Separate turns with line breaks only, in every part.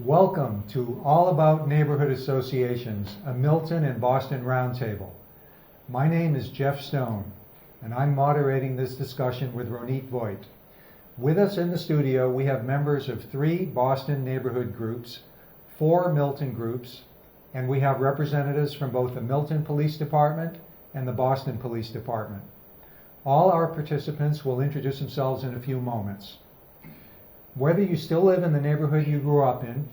Welcome to All About Neighborhood Associations, a Milton and Boston Roundtable. My name is Jeff Stone, and I'm moderating this discussion with Ronit Voigt. With us in the studio, we have members of 3 Boston neighborhood groups, 4 Milton groups, and we have representatives from both the Milton Police Department and the Boston Police Department. All our participants will introduce themselves in a few moments. Whether you still live in the neighborhood you grew up in,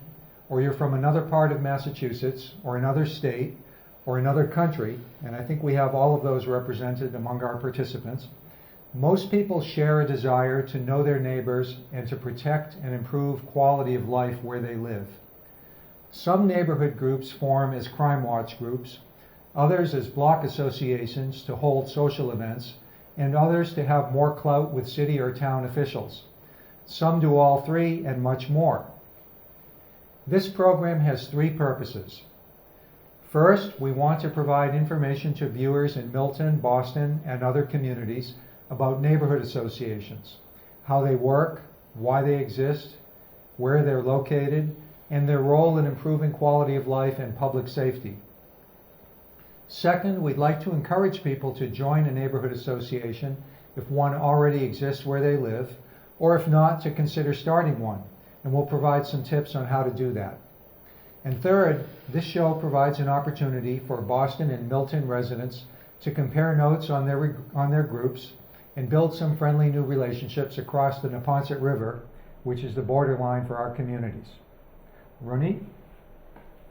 or you're from another part of Massachusetts, or another state, or another country, and I think we have all of those represented among our participants, most people share a desire to know their neighbors and to protect and improve quality of life where they live. Some neighborhood groups form as crime watch groups, others as block associations to hold social events, and others to have more clout with city or town officials. Some do all 3 and much more. This program has 3 purposes. First, we want to provide information to viewers in Milton, Boston, and other communities about neighborhood associations, how they work, why they exist, where they're located, and their role in improving quality of life and public safety. Second, we'd like to encourage people to join a neighborhood association if one already exists where they live, or if not, to consider starting one, and we'll provide some tips on how to do that. And third, this show provides an opportunity for Boston and Milton residents to compare notes on their groups and build some friendly new relationships across the Neponset River, which is the borderline for our communities. Ronit?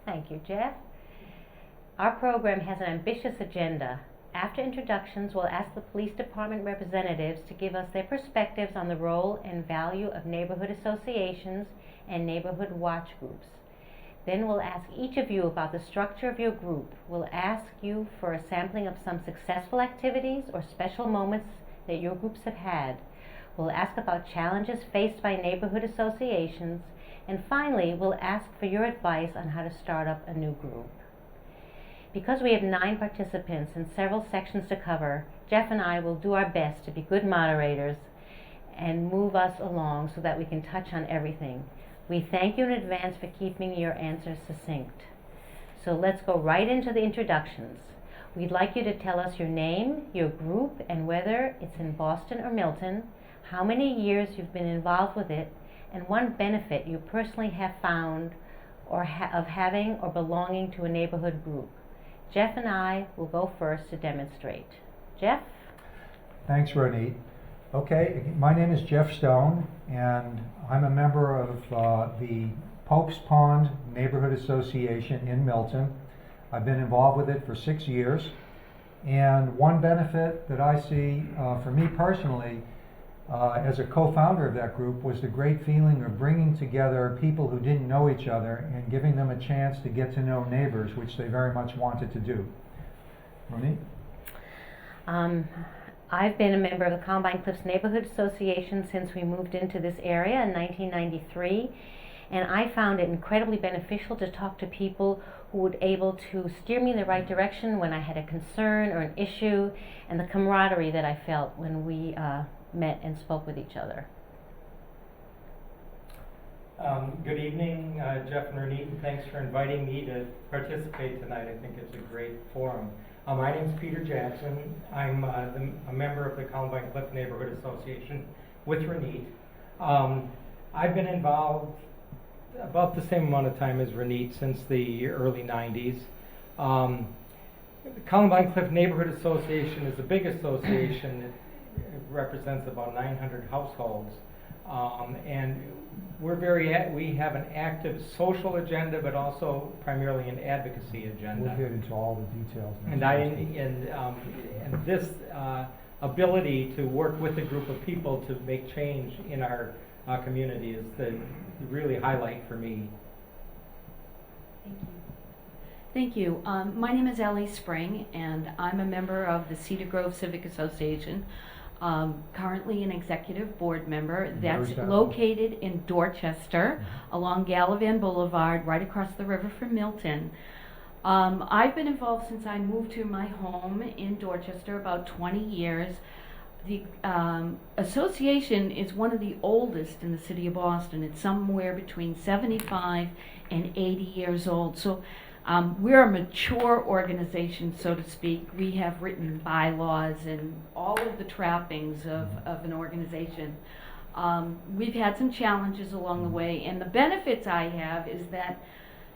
Thank you, Jeff. Our program has an ambitious agenda. After introductions, we'll ask the police department representatives to give us their perspectives on the role and value of neighborhood associations and neighborhood watch groups. Then we'll ask each of you about the structure of your group. We'll ask you for a sampling of some successful activities or special moments that your groups have had. We'll ask about challenges faced by neighborhood associations. And finally, we'll ask for your advice on how to start up a new group. Because we have 9 participants and several sections to cover, Jeff and I will do our best to be good moderators and move us along so that we can touch on everything. We thank you in advance for keeping your answers succinct. So let's go right into the introductions. We'd like you to tell us your name, your group, and whether it's in Boston or Milton, how many years you've been involved with it, and one benefit you personally have found or of having or belonging to a neighborhood group. Jeff and I will go first to demonstrate. Jeff?
Thanks, Ronit. Okay, my name is Jeff Stone, and I'm a member of the Pope's Pond Neighborhood Association in Milton. I've been involved with it for 6 years, and one benefit that I see for me personally as a co-founder of that group was the great feeling of bringing together people who didn't know each other and giving them a chance to get to know neighbors, which they very much wanted to do. Ronit?
I've been a member of the Columbine Cliffs Neighborhood Association since we moved into this area in 1993, and I found it incredibly beneficial to talk to people who were able to steer me in the right direction when I had a concern or an issue, and the camaraderie that I felt when we met and spoke with each other.
Good evening, Jeff and Ronit, and thanks for inviting me to participate tonight. I think it's a great forum. My name is Peter Jackson. I'm a member of the Columbine Cliff Neighborhood Association with Ronit. I've been involved about the same amount of time as Ronit, since the early 90s. The Columbine Cliff Neighborhood Association is a big association. It represents about 900 households, and we have an active social agenda, but also primarily an advocacy agenda.
We'll get into all the details.
And this ability to work with a group of people to make change in our community is the really highlight for me.
Thank you. My name is Ellie Spring, and I'm a member of the Cedar Grove Civic Association. Currently an executive board member that's located in Dorchester, along Gallivan Boulevard, right across the river from Milton. I've been involved since I moved to my home in Dorchester about 20 years. The association is one of the oldest in the city of Boston. It's somewhere between 75 and 80 years old. So we're a mature organization, so to speak. We have written bylaws and all of the trappings of an organization. We've had some challenges along the way, and the benefits I have is that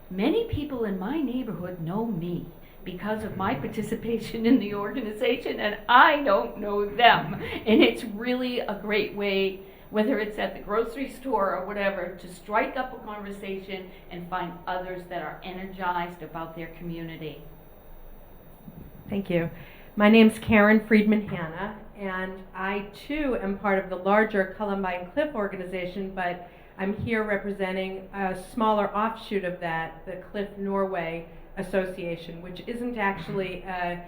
many people in my neighborhood know me because of my participation in the organization, and I don't know them. And it's really a great way, whether it's at the grocery store or whatever, to strike up a conversation and find others that are energized about their community.
Thank you. My name's Karen Friedman Hanna, and I too am part of the larger Columbine Cliff organization, but I'm here representing a smaller offshoot of that, the Cliff Norway Association, which isn't actually a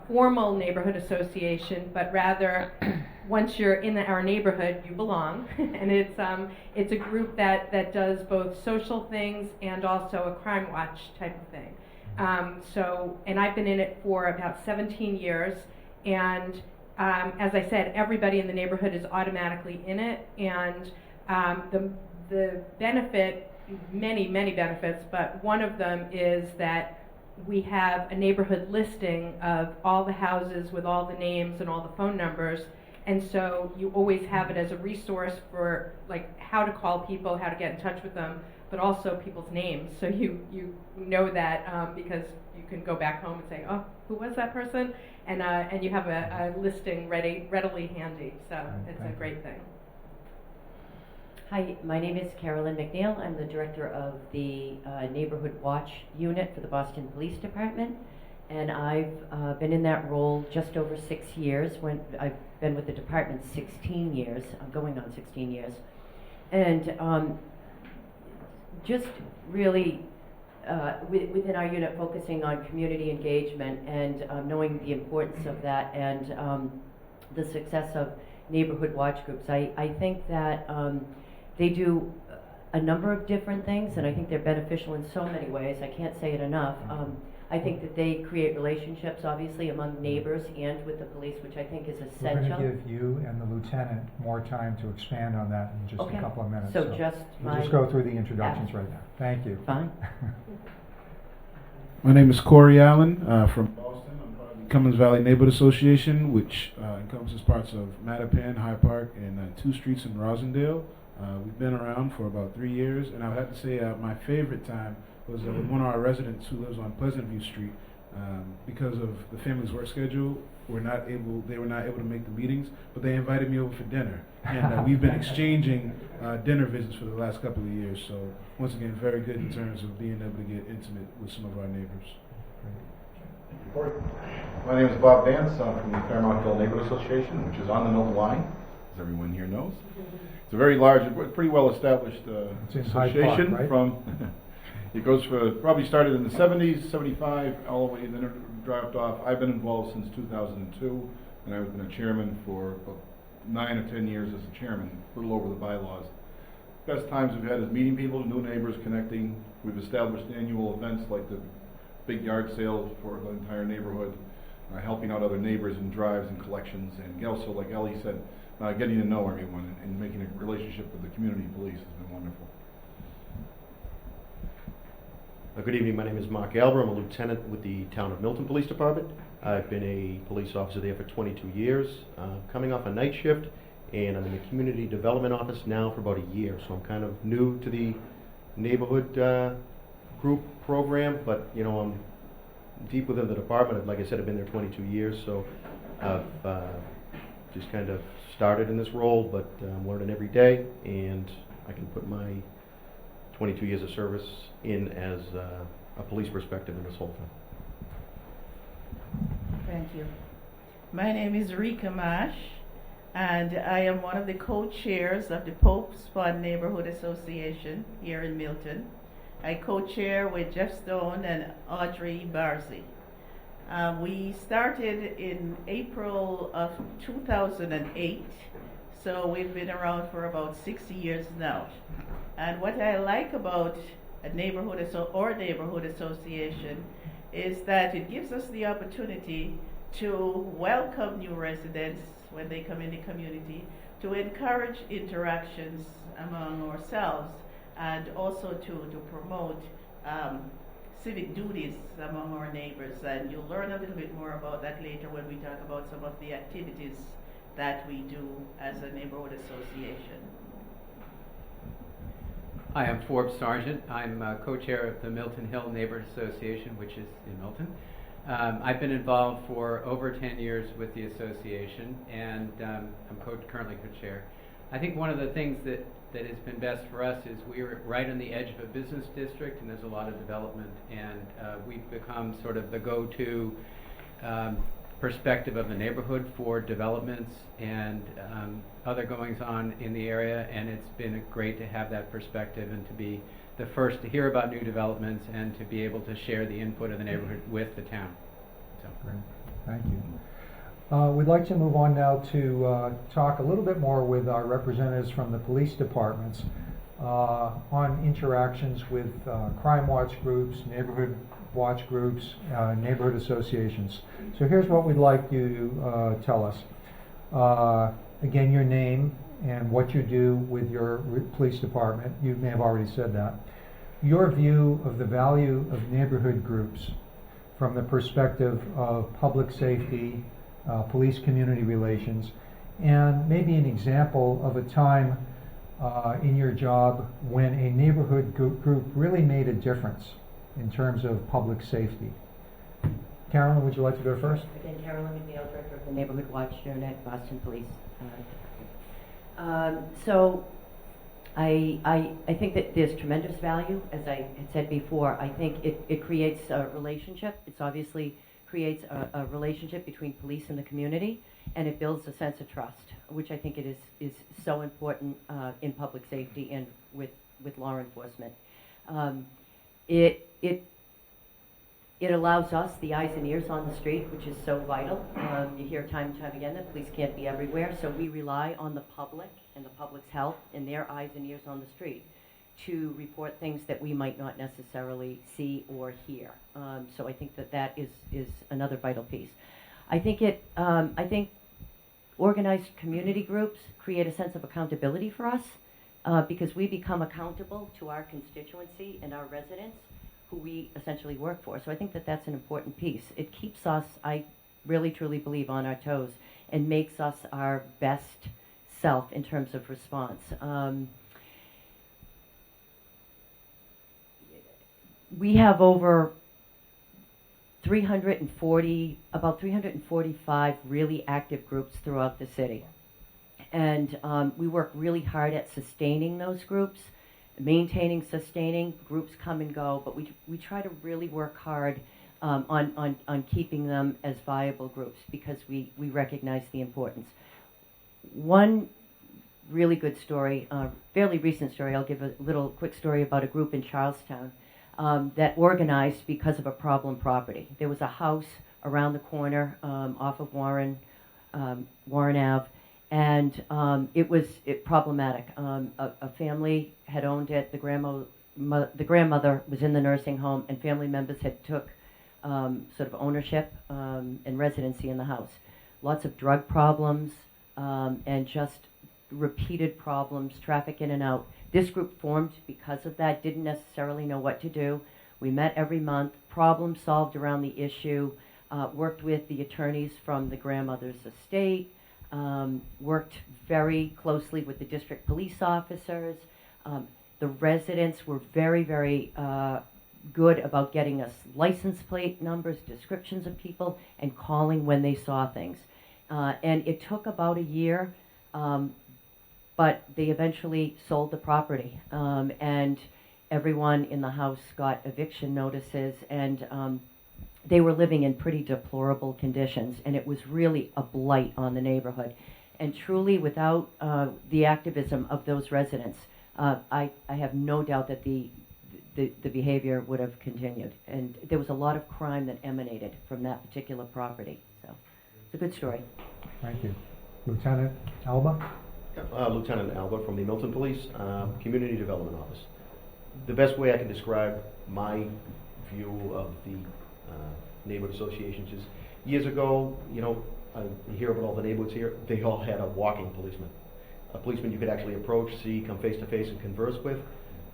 formal neighborhood association, but rather once you're in our neighborhood, you belong. And it's a group that does both social things and also a crime watch type of thing. And I've been in it for about 17 years, and as I said, everybody in the neighborhood is automatically in it, and the benefit, many benefits, but one of them is that we have a neighborhood listing of all the houses with all the names and all the phone numbers, and so you always have it as a resource for like how to call people, how to get in touch with them, but also people's names, so you know that because you can go back home and say, oh, who was that person, and you have a listing readily handy, so it's a great thing.
Hi, my name is Carolyn McNeil. I'm the director of the Neighborhood Watch Unit for the Boston Police Department, and I've been in that role just over 6 years. I've been with the department 16 years. I'm going on 16 years, and just really within our unit focusing on community engagement and knowing the importance of that and the success of neighborhood watch groups. I think that they do a number of different things, and I think they're beneficial in so many ways. I can't say it enough. I think that they create relationships, obviously, among neighbors and with the police, which I think is essential.
We're going to give you and the lieutenant more time to expand on that in just a couple of minutes.
So
we'll just go through the introductions right now. Thank you.
Fine.
My name is Corey Allen from Boston. I'm part of the Cummins Valley Neighborhood Association, which encompasses parts of Mattapan, Hyde Park, and 2 streets in Rosendale. We've been around for about 3 years, and I would have to say my favorite time was with one of our residents who lives on Pleasantview Street. Because of the family's work schedule, they were not able to make the meetings, but they invited me over for dinner, and we've been exchanging dinner visits for the last couple of years. So once again, very good in terms of being able to get intimate with some of our neighbors.
My name is Bob Vance. I'm from the Fairmontville Neighborhood Association, which is on the Milton line, as everyone here knows. It's a very large, pretty well established association.
Park, right?
From it goes for probably started in the 70s, 75, all the way, and then it dropped off. I've been involved since 2002, and I've been a chairman for about 9 or 10 years as a chairman, a little over the bylaws. Best times we've had is meeting people, new neighbors, connecting. We've established annual events like the big yard sales for the entire neighborhood, helping out other neighbors in drives and collections, and also, like Ellie said, getting to know everyone and making a relationship with the community police has been wonderful.
Good evening, my name is Mark Albert. I'm a lieutenant with the Town of Milton Police Department. I've been a police officer there for 22 years, coming off a night shift, and I'm in the Community Development Office now for about a year, so I'm kind of new to the neighborhood group program, but you know, I'm deep within the department. Like I said, I've been there 22 years, so I've just kind of started in this role, but I'm learning every day, and I can put my 22 years of service in as a police perspective in this whole thing.
Thank you. My name is Rika Mash, and I am one of the co-chairs of the Pope's Fund Neighborhood Association here in Milton. I co-chair with Jeff Stone and Audrey Barzy. We started in April of 2008, so we've been around for about 60 years now. And what I like about a neighborhood association is that it gives us the opportunity to welcome new residents when they come in the community, to encourage interactions among ourselves, and also to promote civic duties among our neighbors. And you'll learn a little bit more about that later when we talk about some of the activities that we do as a neighborhood association.
Hi, I'm Forbes Sargent. I'm co-chair of the Milton Hill Neighborhood Association, which is in Milton. I've been involved for over 10 years with the association, and I'm currently co-chair. I think one of the things that has been best for us is we're right on the edge of a business district, and there's a lot of development, and we've become sort of the go-to perspective of the neighborhood for developments and other goings-on in the area, and it's been great to have that perspective and to be the first to hear about new developments and to be able to share the input of the neighborhood with the town. So.
Great, thank you. We'd like to move on now to talk a little bit more with our representatives from the police departments on interactions with crime watch groups, neighborhood watch groups, neighborhood associations. So here's what we'd like you to tell us. Again, your name and what you do with your police department. You may have already said that. Your view of the value of neighborhood groups from the perspective of public safety, police community relations, and maybe an example of a time in your job when a neighborhood group really made a difference in terms of public safety. Carolyn, would you like to go first?
Again, Carolyn McNeil, Director of the Neighborhood Watch Unit, Boston Police Department. So I think that there's tremendous value, as I had said before. I think it creates a relationship. It's obviously creates a relationship between police and the community, and it builds a sense of trust, which I think it is so important in public safety and with law enforcement. It allows us the eyes and ears on the street, which is so vital. You hear time and time again that police can't be everywhere, so we rely on the public and the public's help and their eyes and ears on the street to report things that we might not necessarily see or hear. So I think that is another vital piece. I think organized community groups create a sense of accountability for us because we become accountable to our constituency and our residents who we essentially work for. So I think that that's an important piece. It keeps us, I really truly believe, on our toes and makes us our best self in terms of response. We have over about 345 really active groups throughout the city. And we work really hard at sustaining those groups, maintaining, sustaining. Groups come and go, but we try to really work hard on keeping them as viable groups because we recognize the importance. One really good story, fairly recent story, I'll give a little quick story about a group in Charlestown that organized because of a problem property. There was a house around the corner off of Warren Ave, and it was problematic. A family had owned it. The grandmother was in the nursing home, and family members had took sort of ownership and residency in the house. Lots of drug problems and just repeated problems, traffic in and out. This group formed because of that, didn't necessarily know what to do. We met every month, problem solved around the issue, worked with the attorneys from the grandmother's estate, worked very closely with the district police officers. The residents were very, very good about getting us license plate numbers, descriptions of people, and calling when they saw things. And it took about a year, but they eventually sold the property. And everyone in the house got eviction notices, and they were living in pretty deplorable conditions, and it was really a blight on the neighborhood. And truly, without the activism of those residents, I have no doubt that the behavior would have continued. And there was a lot of crime that emanated from that particular property. So it's a good story.
Thank you. Lieutenant Alba?
Lieutenant Alba from the Milton Police Community Development Office. The best way I can describe my view of the neighborhood associations is Years ago, you hear about all the neighborhoods here, they all had a walking policeman. A policeman you could actually approach, see, come face to face and converse with.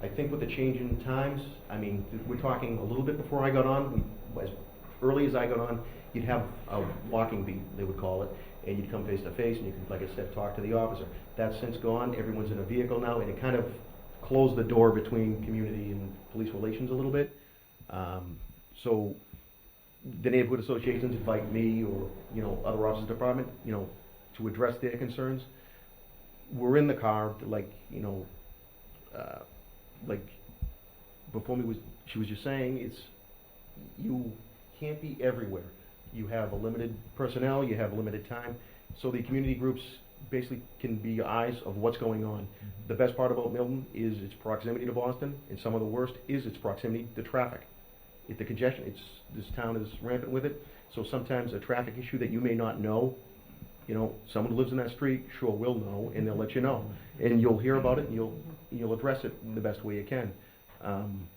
I think with the change in times, I mean, we're talking a little bit before I got on, as early as I got on, you'd have a walking beat, they would call it, and you'd come face to face and you could, like I said, talk to the officer. That's since gone, everyone's in a vehicle now, and it kind of closed the door between community and police relations a little bit. So the neighborhood associations invite me or, other officers department, to address their concerns. We're in the car, like before me she was just saying, you can't be everywhere. You have a limited personnel, you have limited time, so the community groups basically can be eyes of what's going on. The best part about Milton is its proximity to Boston, and some of the worst is its proximity to traffic. If the congestion, this town is rampant with it, so sometimes a traffic issue that you may not know, someone who lives in that street sure will know, and they'll let you know, and you'll hear about it, and you'll address it in the best way you can. On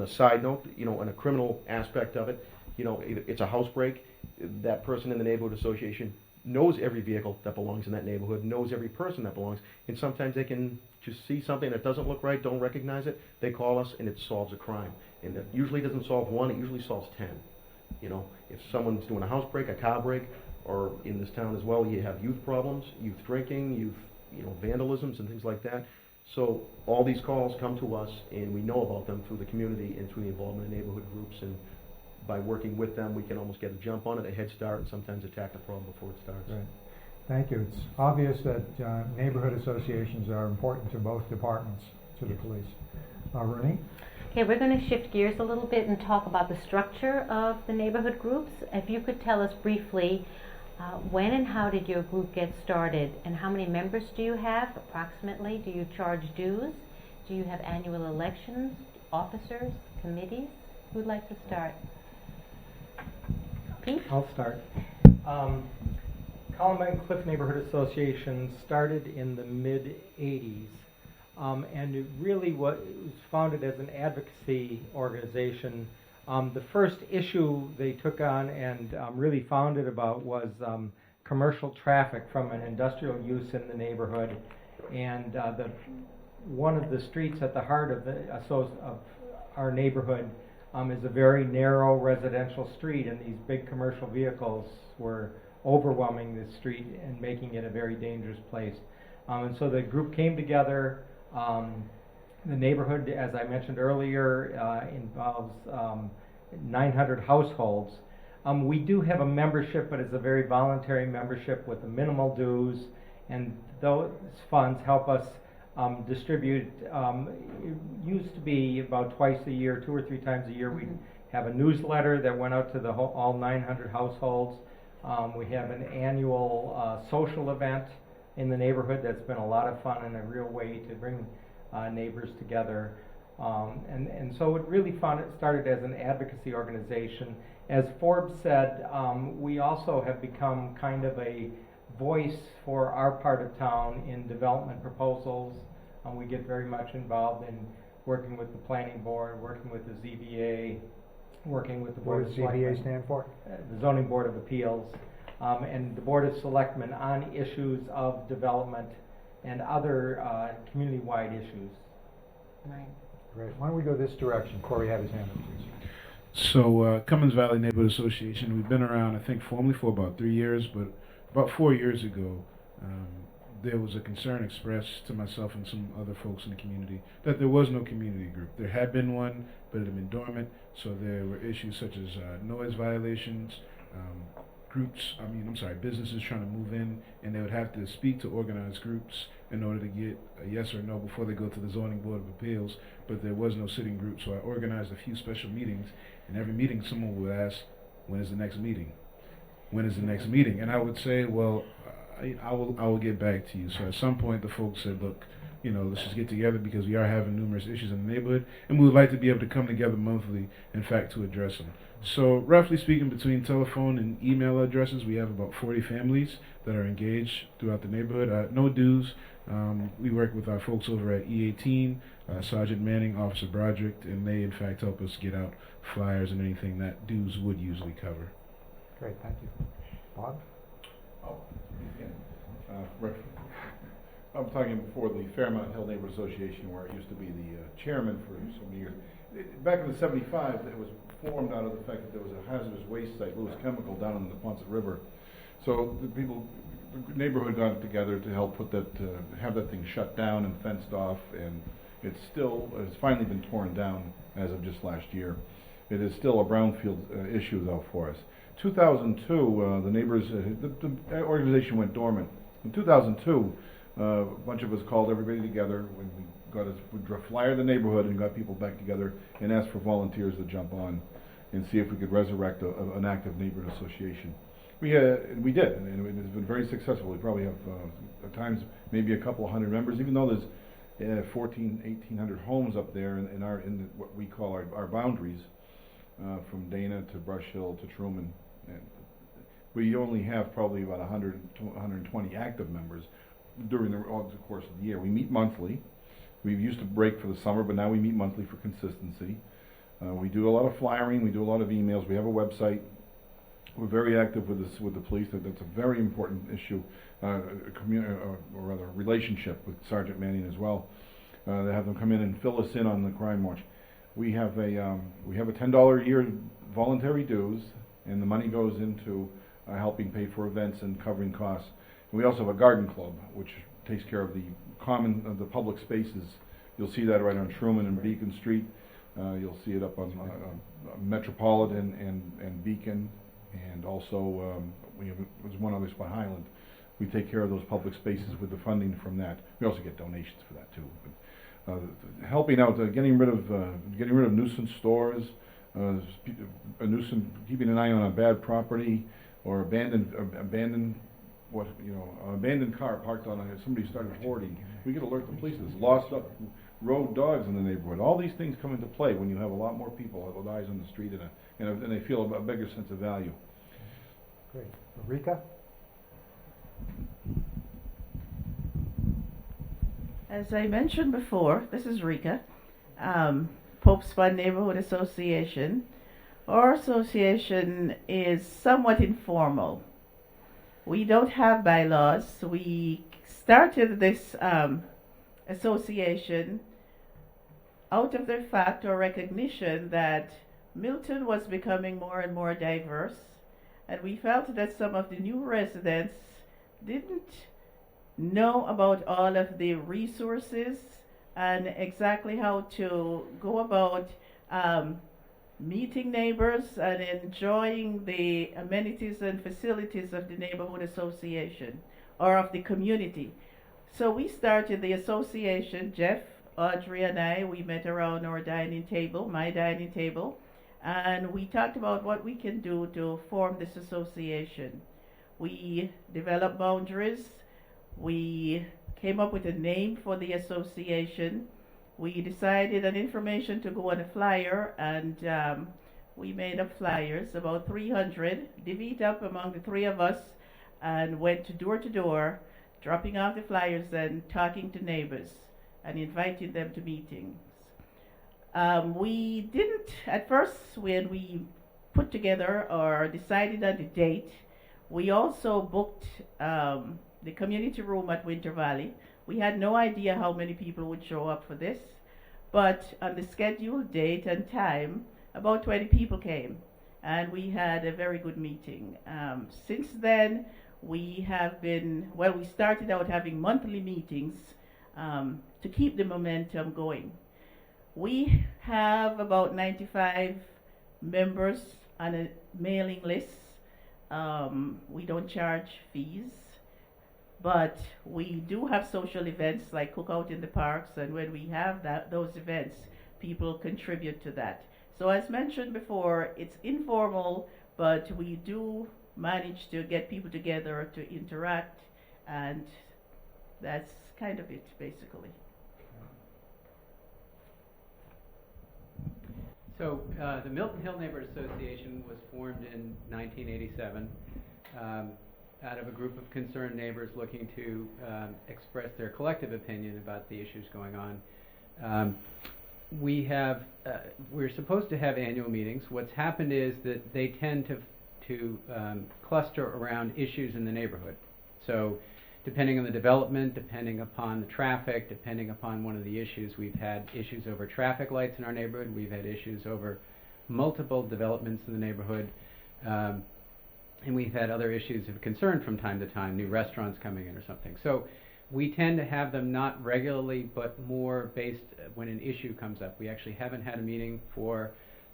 a side note, on a criminal aspect of it, it's a house break. That person in the neighborhood association knows every vehicle that belongs in that neighborhood, knows every person that belongs, and sometimes they can just see something that doesn't look right, don't recognize it, they call us and it solves a crime. And it usually doesn't solve one, it usually solves 10. If someone's doing a house break, a car break, or in this town as well, you have youth problems, youth drinking, vandalisms and things like that. So all these calls come to us, and we know about them through the community and through the involvement in neighborhood groups, and by working with them, we can almost get a jump on it, a head start, and sometimes attack the problem before it starts.
Right. Thank you. It's obvious that neighborhood associations are important to both departments, to the police. Rooney?
Okay, we're going to shift gears a little bit and talk about the structure of the neighborhood groups. If you could tell us briefly, when and how did your group get started, and how many members do you have approximately? Do you charge dues? Do you have annual elections, officers, committees? Who'd like to start? Pete?
I'll start. Columbine Cliff Neighborhood Association started in the mid-'80s, and it really was founded as an advocacy organization. The first issue they took on and really founded about was commercial traffic from an industrial use in the neighborhood, and one of the streets at the heart of our neighborhood is a very narrow residential street, and these big commercial vehicles were overwhelming the street and making it a very dangerous place. And so the group came together. The neighborhood, as I mentioned earlier, involves 900 households. We do have a membership, but it's a very voluntary membership with a minimal dues, and those funds help us distribute. It used to be about twice a year, 2 or 3 times a year, we'd have a newsletter that went out to all 900 households. We have an annual social event in the neighborhood that's been a lot of fun and a real way to bring neighbors together. And so it really started as an advocacy organization. As Forbes said, we also have become kind of a voice for our part of town in development proposals. We get very much involved in working with the planning board, working with the ZBA, working with the Board of Selectmen.
What does ZBA stand for?
The Zoning Board of Appeals, and the Board of Selectmen on issues of development and other community-wide issues.
Right.
Great. Why don't we go this direction? Corey had his hand up, please.
So Cummins Valley Neighborhood Association, we've been around, I think, formally for about 3 years, but about 4 years ago, there was a concern expressed to myself and some other folks in the community that there was no community group. There had been one, but it had been dormant, so there were issues such as noise violations, businesses trying to move in, and they would have to speak to organized groups in order to get a yes or no before they go to the Zoning Board of Appeals, but there was no sitting group, so I organized a few special meetings, and every meeting someone would ask, when is the next meeting? When is the next meeting? And I would say, well, I will get back to you. So at some point the folks said, look, let's just get together because we are having numerous issues in the neighborhood, and we would like to be able to come together monthly, in fact, to address them. So roughly speaking, between telephone and email addresses, we have about 40 families that are engaged throughout the neighborhood. No dues, We work with our folks over at E18, Sergeant Manning, Officer Broderick, and they in fact help us get out flyers and anything that dues would usually cover.
Great, thank you. Bob?
Oh, yeah. I'm talking for the Fairmount Hill Neighborhood Association, where I used to be the chairman for so many years. Back in the '75, it was formed out of the fact that there was a hazardous waste site, Lewis Chemical, down in the Ponset River. So the neighborhood got together to help put that, have that thing shut down and fenced off, and it's finally been torn down as of just last year. It is still a brownfield issue though for us. 2002, the neighbors, the organization went dormant. In 2002, a bunch of us called everybody together when we flyer the neighborhood and got people back together and asked for volunteers to jump on and see if we could resurrect an active neighborhood association. We did, and it's been very successful. We probably have at times maybe a couple hundred members, even though there's 1,800 homes up there in what we call our boundaries, from Dana to Brush Hill to Truman. And we only have probably about 100 to 120 active members during the course of the year. We meet monthly. We used to break for the summer, but now we meet monthly for consistency. We do a lot of flyering. We do a lot of emails. We have a website. We're very active with the police. That's a very important issue, or rather a relationship with Sergeant Manning as well. They have them come in and fill us in on the crime watch. We have a $10 a year voluntary dues, and the money goes into helping pay for events and covering costs. And we also have a garden club, which takes care of the public spaces. You'll see that right on Truman and Beacon Street. You'll see it up on Metropolitan and Beacon. And also, there's one other spot, Highland. We take care of those public spaces with the funding from that. We also get donations for that too. But, helping out, getting rid of nuisance stores, keeping an eye on a bad property or abandoned car parked on somebody started hoarding. We could alert the police. There's lost up road dogs in the neighborhood. All these things come into play when you have a lot more people with eyes on the street and they feel a bigger sense of value.
Great. Rika?
As I mentioned before, this is Rika, Pope Spot Neighborhood Association. Our association is somewhat informal. We don't have bylaws. We started this association out of the fact or recognition that Milton was becoming more and more diverse, and we felt that some of the new residents didn't know about all of the resources and exactly how to go about meeting neighbors and enjoying the amenities and facilities of the neighborhood association or of the community. So we started the association. Jeff, Audrey, and we met around our dining table, my dining table, and we talked about what we can do to form this association. We developed boundaries. We came up with a name for the association. We decided on information to go on a flyer, and we made up flyers, about 300, divvied up among the three of us, and went door to door, dropping off the flyers and talking to neighbors and inviting them to meetings. We didn't, at first, when we put together or decided on the date, we also booked the community room at Winter Valley. We had no idea how many people would show up for this, but on the scheduled date and time, about 20 people came, and we had a very good meeting. Since then, we started out having monthly meetings to keep the momentum going. We have about 95 members on a mailing list. We don't charge fees, but we do have social events like cookout in the parks, and when we have those events, people contribute to that. So as mentioned before, it's informal, but we do manage to get people together to interact, and that's kind of it, basically.
So the Milton Hill Neighborhood Association was formed in 1987. out of a group of concerned neighbors looking to express their collective opinion about the issues going on. We're supposed to have annual meetings. What's happened is that they tend to cluster around issues in the neighborhood. So depending on the development, depending upon the traffic, depending upon one of the issues, we've had issues over traffic lights in our neighborhood, we've had issues over multiple developments in the neighborhood, and we've had other issues of concern from time to time, new restaurants coming in or something. So we tend to have them not regularly, but more based when an issue comes up. We actually haven't had a meeting for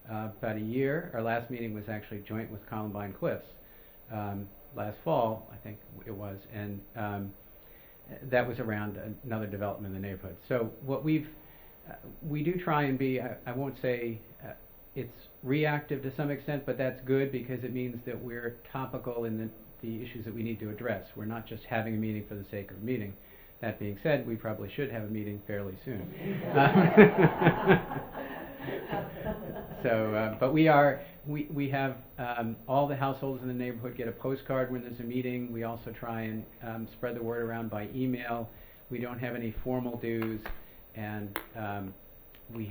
about a year. Our last meeting was actually joint with Columbine Cliffs last fall, I think it was, and that was around another development in the neighborhood. So what we do try and be, I won't say it's reactive to some extent, but that's good because it means that we're topical in the issues that we need to address. We're not just having a meeting for the sake of a meeting. That being said, we probably should have a meeting fairly soon. But we have all the households in the neighborhood get a postcard when there's a meeting. We also try and spread the word around by email. We don't have any formal dues, and we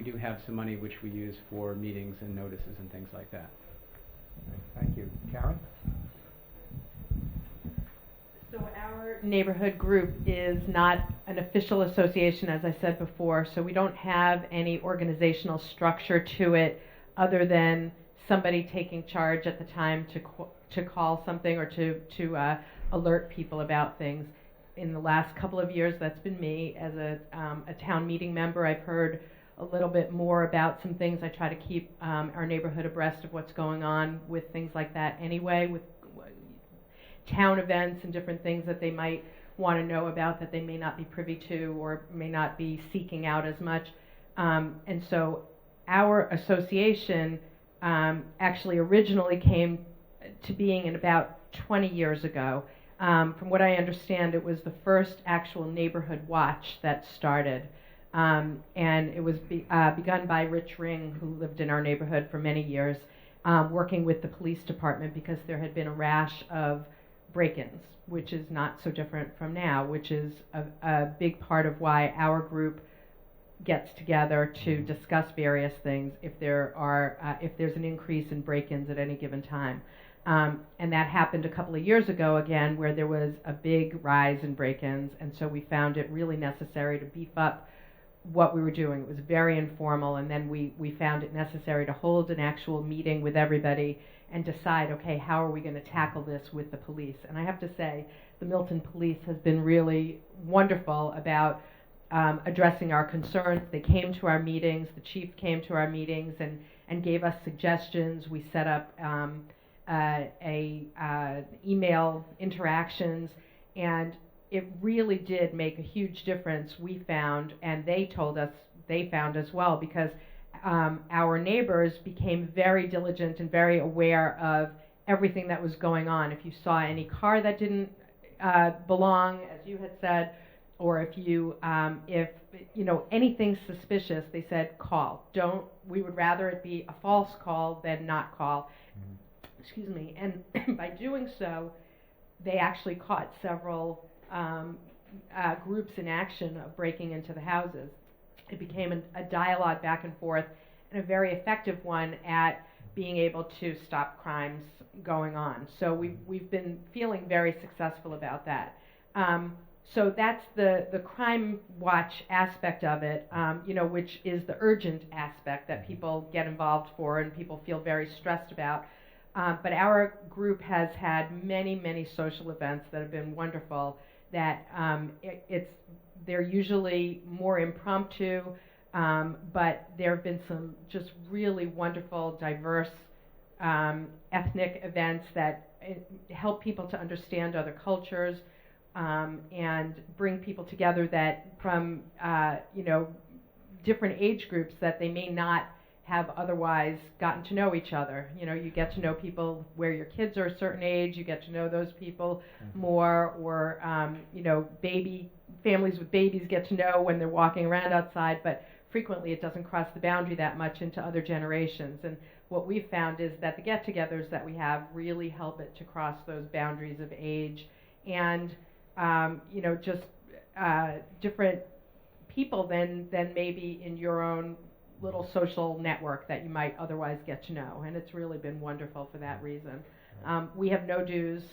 do have some money which we use for meetings and notices and things like that.
Thank you. Karen?
So our neighborhood group is not an official association, as I said before, so we don't have any organizational structure to it other than somebody taking charge at the time to call something or to alert people about things. In the last couple of years, that's been me. As a town meeting member, I've heard a little bit more about some things. I try to keep our neighborhood abreast of what's going on with things like that anyway, with town events and different things that they might want to know about that they may not be privy to or may not be seeking out as much. And so our association actually originally came to being in about 20 years ago. From what I understand, it was the first actual neighborhood watch that started. And it was begun by Rich Ring, who lived in our neighborhood for many years, working with the police department because there had been a rash of break-ins, which is not so different from now, which is a big part of why our group gets together to discuss various things if there's an increase in break-ins at any given time. And that happened a couple of years ago again, where there was a big rise in break-ins, and so we found it really necessary to beef up what we were doing. It was very informal, and then we found it necessary to hold an actual meeting with everybody and decide, okay, how are we going to tackle this with the police? And I have to say, the Milton Police has been really wonderful about addressing our concerns. They came to our meetings, the chief came to our meetings and gave us suggestions. We set up email interactions, and it really did make a huge difference, we found, and they told us they found as well, because our neighbors became very diligent and very aware of everything that was going on. If you saw any car that didn't belong, as you had said, or if anything suspicious, they said call. We would rather it be a false call than not call. Excuse me. And by doing so, they actually caught several groups in action of breaking into the houses. It became a dialogue back and forth, and a very effective one at being able to stop crimes going on. So we've been feeling very successful about that. So that's the crime watch aspect of it, which is the urgent aspect that people get involved for and people feel very stressed about. But our group has had many, many social events that have been wonderful. That they're usually more impromptu, but there have been some just really wonderful, diverse ethnic events that help people to understand other cultures and bring people together that from different age groups that they may not have otherwise gotten to know each other. You get to know people where your kids are a certain age, you get to know those people more, or families with babies get to know when they're walking around outside, but frequently it doesn't cross the boundary that much into other generations. And what we've found is that the get-togethers that we have really help it to cross those boundaries of age and, just different people than maybe in your own little social network that you might otherwise get to know. And it's really been wonderful for that reason. We have no dues.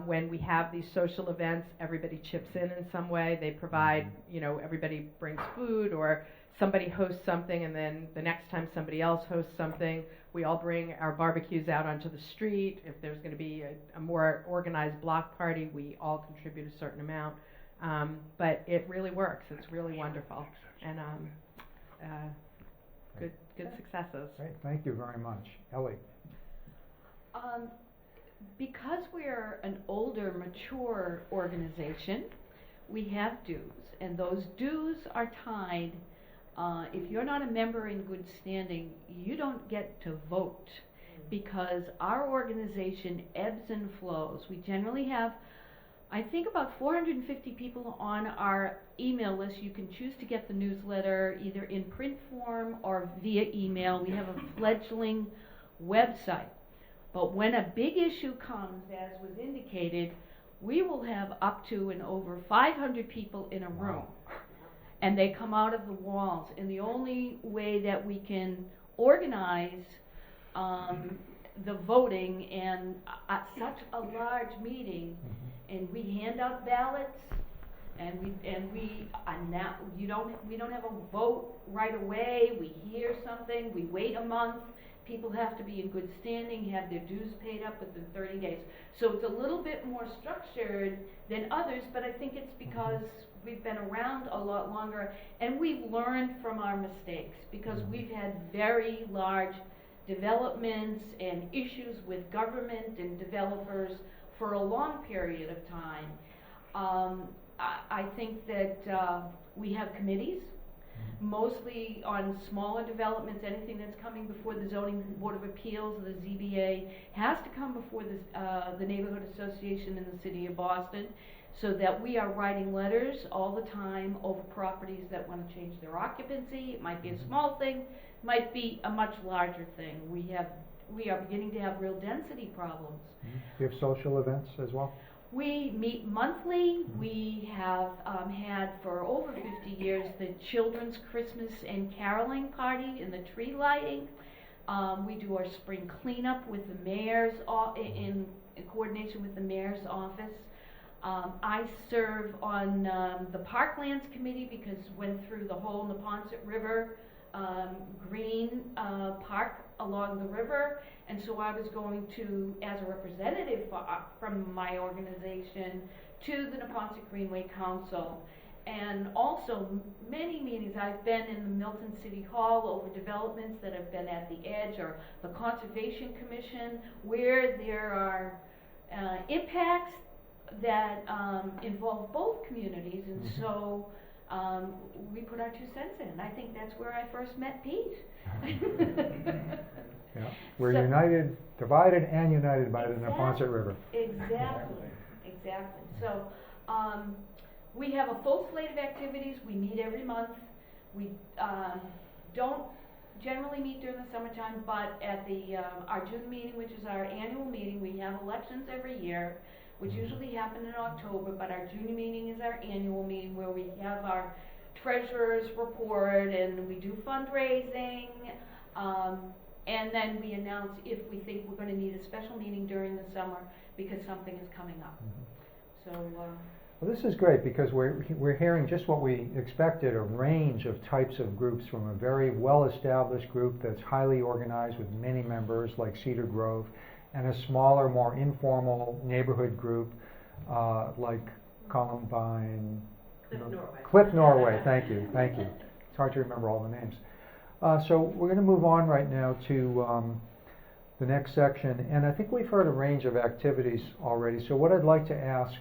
When we have these social events, everybody chips in some way. They provide, everybody brings food or somebody hosts something, and then the next time somebody else hosts something, we all bring our barbecues out onto the street. If there's going to be a more organized block party, we all contribute a certain amount. But it really works. It's really wonderful. And good successes.
Great, thank you very much. Ellie?
Because we're an older, mature organization, we have dues, and those dues are tied. If you're not a member in good standing, you don't get to vote, because our organization ebbs and flows. We generally have, I think, about 450 people on our email list. You can choose to get the newsletter either in print form or via email. We have a fledgling website. But when a big issue comes, as was indicated, we will have up to and over 500 people in a room. And they come out of the walls. And the only way that we can organize the voting and at such a large meeting, and we hand out ballots, and we now we don't have a vote right away. We hear something, we wait a month. People have to be in good standing, have their dues paid up within 30 days. So it's a little bit more structured than others, but I think it's because we've been around a lot longer and we've learned from our mistakes, because we've had very large developments and issues with government and developers for a long period of time. I think that we have committees, mostly on smaller developments. Anything that's coming before the Zoning Board of Appeals, the ZBA, has to come before the Neighborhood Association in the City of Boston, so that we are writing letters all the time over properties that want to change their occupancy. It might be a small thing, might be a much larger thing. We are beginning to have real density problems.
Do you have social events as well?
We meet monthly. We have had for over 50 years the Children's Christmas and Caroling Party and the tree lighting. We do our spring cleanup with the mayor's in coordination with the mayor's office. I serve on the Parklands Committee, because went through the whole Neponset River green park along the river, and so I was going to, as a representative from my organization, to the Neponset Greenway Council. And also many meetings. I've been in the Milton City Hall over developments that have been at the edge, or the Conservation Commission, where there are impacts that involve both communities, and so we put our 2 cents in. I think that's where I first met Pete.
Yeah. We're united, divided and united by the Neponset River.
Exactly. So we have a full slate of activities. We meet every month. We don't generally meet during the summertime, but at our June meeting, which is our annual meeting, we have elections every year, which usually happen in October, but our June meeting is our annual meeting where we have our treasurer's report and we do fundraising, and then we announce if we think we're going to need a special meeting during the summer because something is coming up. So.
Well, this is great, because we're hearing just what we expected, a range of types of groups, from a very well-established group that's highly organized with many members like Cedar Grove, and a smaller, more informal neighborhood group like Columbine, Cliff Norway. Thank you. It's hard to remember all the names. So we're going to move on right now to the next section, and I think we've heard a range of activities already. So what I'd like to ask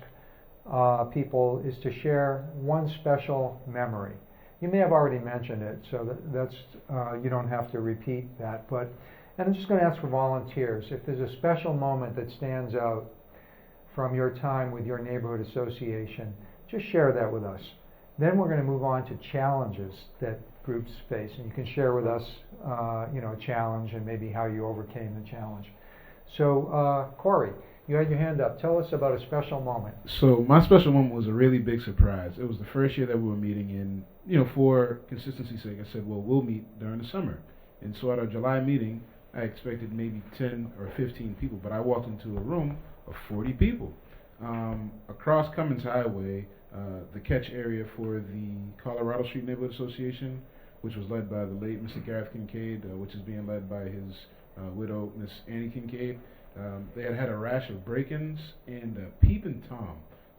people is to share one special memory. You may have already mentioned it, so that's you don't have to repeat that. And I'm just going to ask for volunteers. If there's a special moment that stands out from your time with your neighborhood association, just share that with us. Then we're going to move on to challenges that groups face, and you can share with us, a challenge and maybe how you overcame the challenge. So, Corey, you had your hand up. Tell us about a special moment.
So my special moment was a really big surprise. It was the first year that we were meeting, and for consistency's sake, I said, well, we'll meet during the summer. And so at our July meeting, I expected maybe 10 or 15 people, but I walked into a room of 40 people. Across Cummins Highway, the catch area for the Colorado Street Neighborhood Association, which was led by the late Mr. Gareth Kincaid, which is being led by his widow, Miss Annie Kincaid. They had a rash of break-ins and peeping Tom.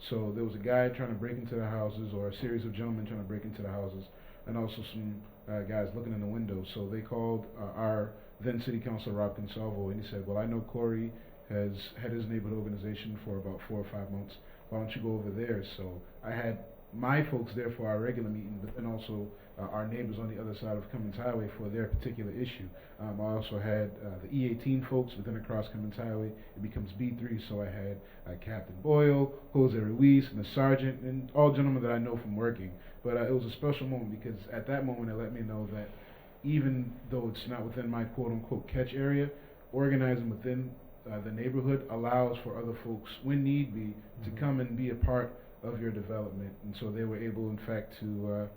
So there was a guy trying to break into the houses, or a series of gentlemen trying to break into the houses, and also some guys looking in the windows. So they called our then City Councilor, Rob Consalvo, and he said, well, I know Corey has had his neighborhood organization for about 4 or 5 months. Why don't you go over there? So I had my folks there for our regular meeting, but then also our neighbors on the other side of Cummins Highway for their particular issue. I also had the E18 folks, but then across Cummins Highway, it becomes B3, so I had Captain Boyle, Jose Ruiz, and the sergeant, and all gentlemen that I know from working. But it was a special moment because at that moment it let me know that even though it's not within my quote-unquote catch area, organizing within the neighborhood allows for other folks, when need be, to come and be a part of your development. And so they were able, in fact, to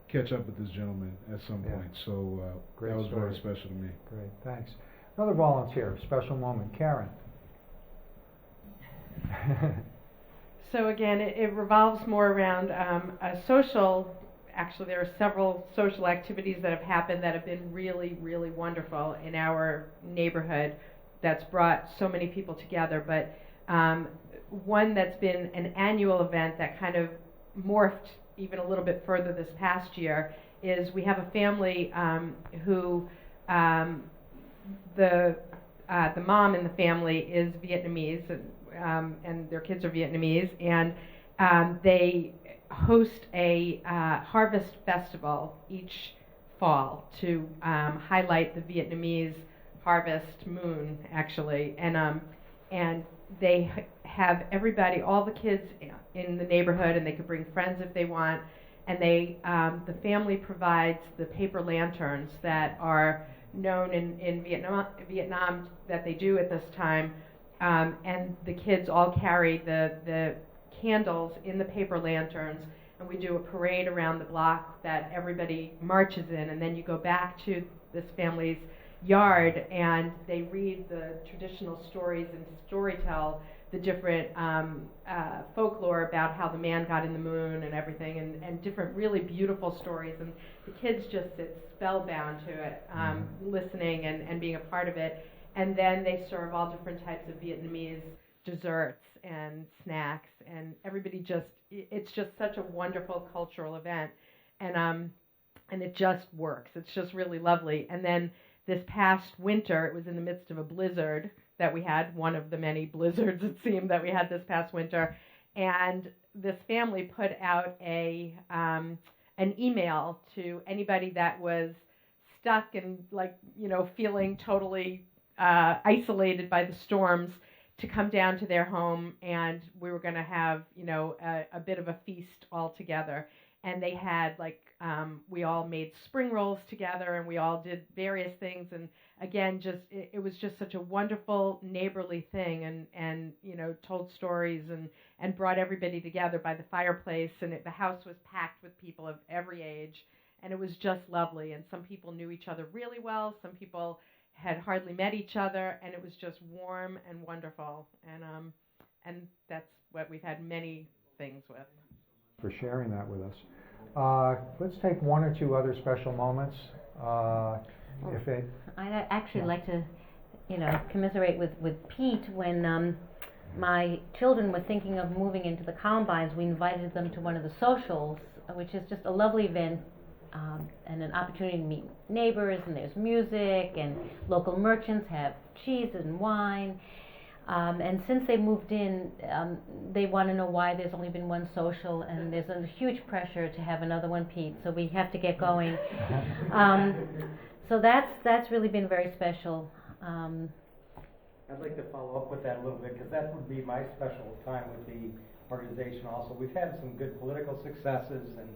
catch up with this gentleman at some point. So that was very special to me.
Great, thanks. Another volunteer, special moment, Karen.
So again, it revolves more around a social. Actually, there are several social activities that have happened that have been really, really wonderful in our neighborhood. That's brought so many people together. But one that's been an annual event that kind of morphed even a little bit further this past year is we have a family who the mom in the family is Vietnamese, and their kids are Vietnamese, and they host a harvest festival each fall to highlight the Vietnamese harvest moon, actually, and they have everybody, all the kids in the neighborhood, and they could bring friends if they want, and the family provides the paper lanterns that are known in Vietnam that they do at this time, and the kids all carry the candles in the paper lanterns, and we do a parade around the block that everybody marches in, and then you go back to this family's yard and they read the traditional stories and storytell the different folklore about how the man got in the moon and everything, and different really beautiful stories, and the kids just sit spellbound to it, listening and being a part of it. And then they serve all different types of Vietnamese desserts and snacks, and everybody it's just such a wonderful cultural event, and it just works. It's just really lovely. And then this past winter, it was in the midst of a blizzard that we had, one of the many blizzards it seemed that we had this past winter, and this family put out an email to anybody that was stuck and feeling totally isolated by the storms to come down to their home, and we were going to have a bit of a feast all together. And they had we all made spring rolls together, and we all did various things, and again, it was just such a wonderful neighborly thing, and told stories and brought everybody together by the fireplace, and the house was packed with people of every age, and it was just lovely. And some people knew each other really well, some people had hardly met each other, and it was just warm and wonderful, and that's what we've had many things with.
For sharing that with us. Let's take one or two other special moments.
I'd actually like to, commiserate with Pete when my children were thinking of moving into the Columbines. We invited them to one of the socials, which is just a lovely event, and an opportunity to meet neighbors, and there's music, and local merchants have cheese and wine. And since they moved in, they want to know why there's only been one social, and there's a huge pressure to have another one, Pete, so we have to get going. So that's really been very special.
I'd like to follow up with that a little bit, because that would be my special time with the organization also. We've had some good political successes and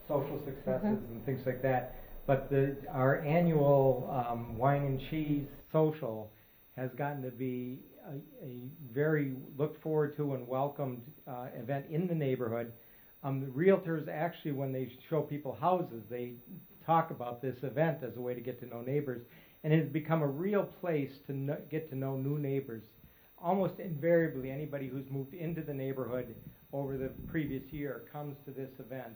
social successes and things like that. But our annual wine and cheese social has gotten to be a very looked forward to and welcomed event in the neighborhood. The realtors actually, when they show people houses, they talk about this event as a way to get to know neighbors, and it has become a real place to get to know new neighbors. Almost invariably, anybody who's moved into the neighborhood over the previous year comes to this event,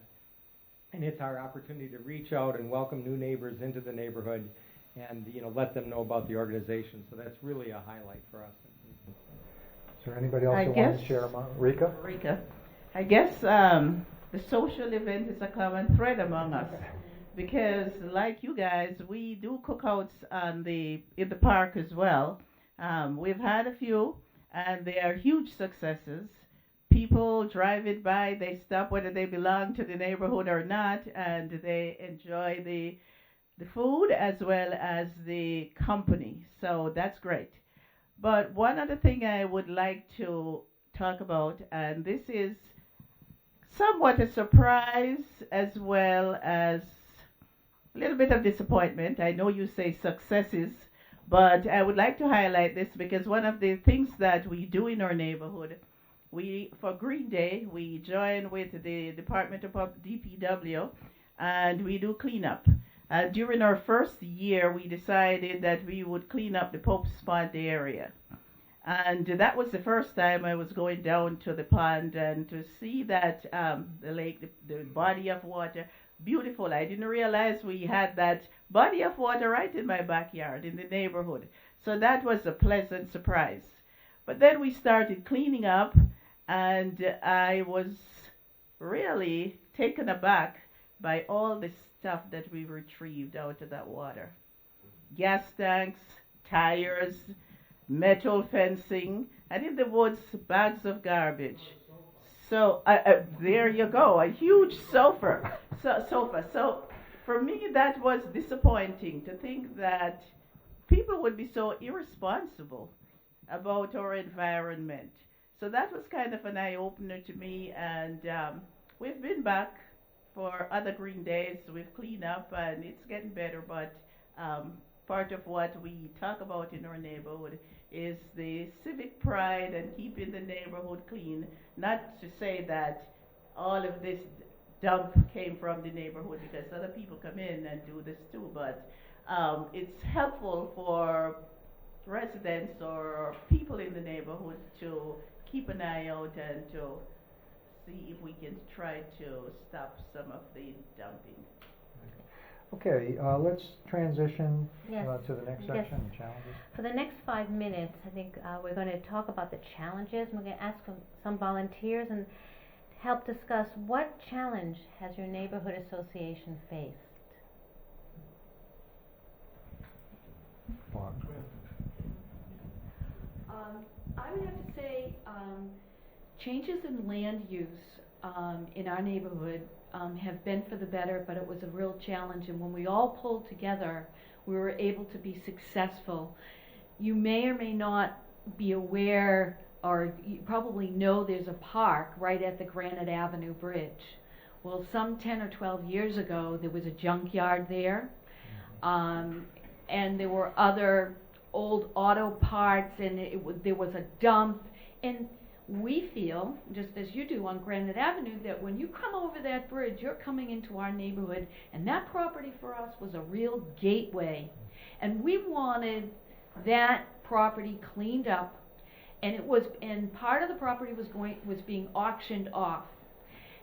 and it's our opportunity to reach out and welcome new neighbors into the neighborhood, and let them know about the organization. So that's really a highlight for us.
Is there anybody else who wants to share among Rika?
I guess the social event is a common thread among us, because like you guys, we do cookouts in the park as well. We've had a few, and they are huge successes. People drive it by, they stop whether they belong to the neighborhood or not, and they enjoy the food as well as the company. So that's great. But one other thing I would like to talk about, and this is somewhat a surprise as well as a little bit of disappointment. I know you say successes, but I would like to highlight this because one of the things that we do in our neighborhood, for Green Day, we join with the Department of DPW, and we do cleanup. During our first year, we decided that we would clean up the Pope's Pond area. And that was the first time I was going down to the pond and to see that the lake, the body of water, beautiful. I didn't realize we had that body of water right in my backyard, in the neighborhood. So that was a pleasant surprise. But then we started cleaning up, and I was really taken aback by all the stuff that we retrieved out of that water. Gas tanks, tires, metal fencing, and in the woods, bags of garbage. So there you go, a huge sofa. So for me, that was disappointing to think that people would be so irresponsible about our environment. So that was kind of an eye-opener to me, and we've been back for other Green Days. We've cleaned up, and it's getting better, but part of what we talk about in our neighborhood is the civic pride and keeping the neighborhood clean. Not to say that all of this dump came from the neighborhood, because other people come in and do this too, but it's helpful for residents or people in the neighborhood to keep an eye out and to see if we can try to stop some of the dumping.
Okay, let's transition
Yes.
to the next
Yes.
section, challenges.
For the next 5 minutes, I think we're going to talk about the challenges. We're going to ask some volunteers and help discuss what challenge has your neighborhood association faced.
Bob.
I would have to say changes in land use in our neighborhood have been for the better, but it was a real challenge, and when we all pulled together, we were able to be successful. You may or may not be aware, or you probably know there's a park right at the Granite Avenue Bridge. Well, some 10 or 12 years ago, there was a junkyard there, and there were other old auto parts, and there was a dump, and we feel, just as you do on Granite Avenue, that when you come over that bridge, you're coming into our neighborhood, and that property for us was a real gateway. And we wanted that property cleaned up, and part of the property was being auctioned off.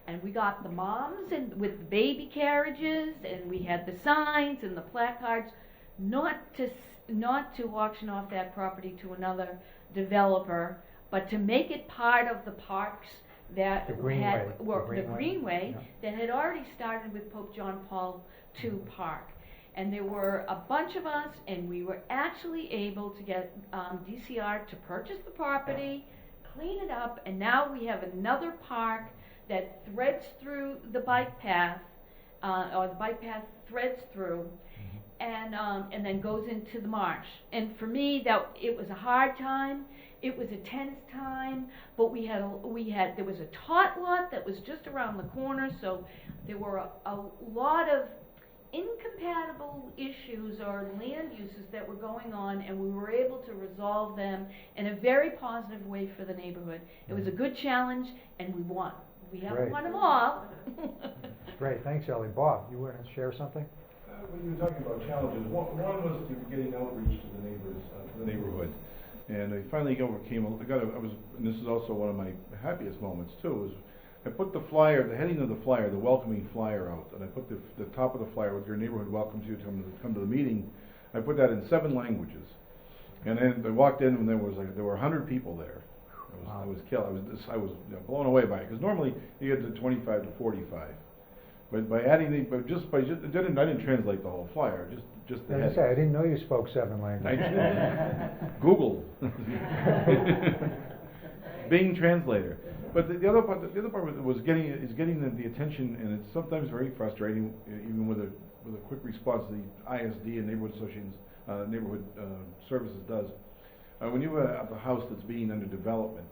And we got the moms and with the baby carriages, and we had the signs and the placards, not to auction off that property to another developer, but to make it part of the parks that
The Greenway.
the Greenway that had already started with Pope John Paul II Park. And there were a bunch of us, and we were actually able to get DCR to purchase the property, clean it up, and now we have another park that threads through the bike path, or the bike path threads through, and then goes into the marsh. And for me, it was a hard time. It was a tense time, but there was a tot lot that was just around the corner, so there were a lot of incompatible issues or land uses that were going on, and we were able to resolve them in a very positive way for the neighborhood. It was a good challenge, and we won. We haven't
Great.
won them all.
Great, thanks, Ellie. Bob, you want to share something?
When you were talking about challenges, one was to getting outreach to the neighbors, to the neighborhood. And I finally overcame, and this is also one of my happiest moments too, was I put the flyer, the heading of the flyer, the welcoming flyer out, and I put the top of the flyer with your neighborhood welcomes you to come to the meeting. I put that in 7 languages. And then I walked in and there were 100 people there. I was killed. I was blown away by it, because normally you get to 25 to 45. But by adding I didn't translate the whole flyer, just the heading.
I didn't know you spoke 7 languages.
Google. Bing translator. But the other part was getting the attention, and it's sometimes very frustrating, even with a quick response to the ISD and neighborhood associations, neighborhood services does. When you have a house that's being under development,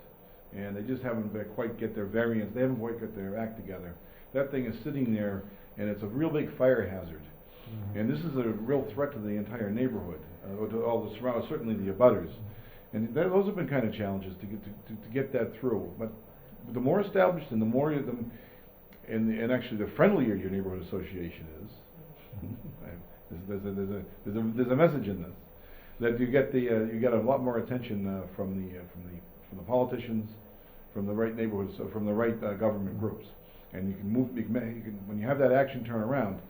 and they just haven't quite get their variance, they haven't quite got their act together. That thing is sitting there, and it's a real big fire hazard. Mm-hmm. And this is a real threat to the entire neighborhood, to all the surroundings, certainly the abutters. And those have been kind of challenges to get that through. But the more established and the more and actually the friendlier your neighborhood association is, there's a message in this, that you get a lot more attention from the politicians, from the right neighborhoods, from the right government groups. And you can when you have that action turn around,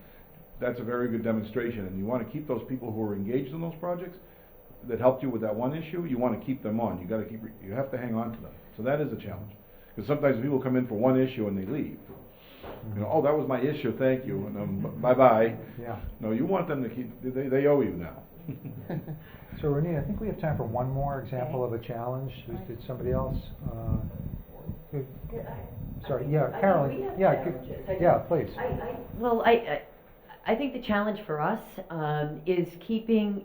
that's a very good demonstration. And you want to keep those people who are engaged in those projects that helped you with that one issue. You want to keep them on. You have to hang on to them. So that is a challenge, because sometimes people come in for one issue and they leave. Mm-hmm. Oh, that was my issue. Thank you. And bye bye. Yeah. No, you want them to keep. They owe you now.
So Renee, I think we have time for one more example of a challenge. Did somebody else? Sorry, Carolyn. Please.
I think the challenge for us is keeping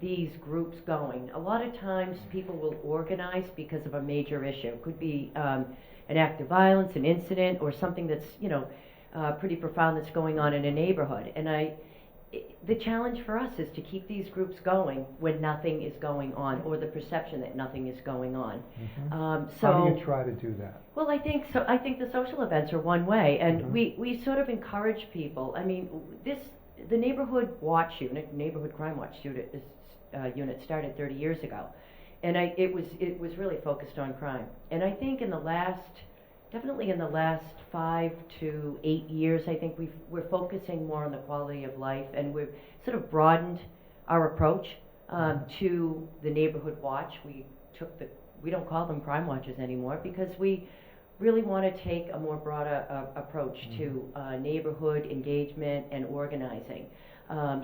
these groups going. A lot of times people will organize because of a major issue. It could be an act of violence, an incident, or something that's pretty profound that's going on in a neighborhood. And the challenge for us is to keep these groups going when nothing is going on, or the perception that nothing is going on.
Mm-hmm. How do you try to do that?
Well, I think so. I think the social events are one way, and mm-hmm. we sort of encourage people. I mean, the Neighborhood Watch Unit, Neighborhood Crime Watch Unit, started 30 years ago, and it was really focused on crime. And I think definitely in the last 5 to 8 years, I think we're focusing more on the quality of life, and we've sort of broadened our approach to the Neighborhood Watch. We don't call them crime watches anymore, because we really want to take a more broader approach to neighborhood engagement and organizing.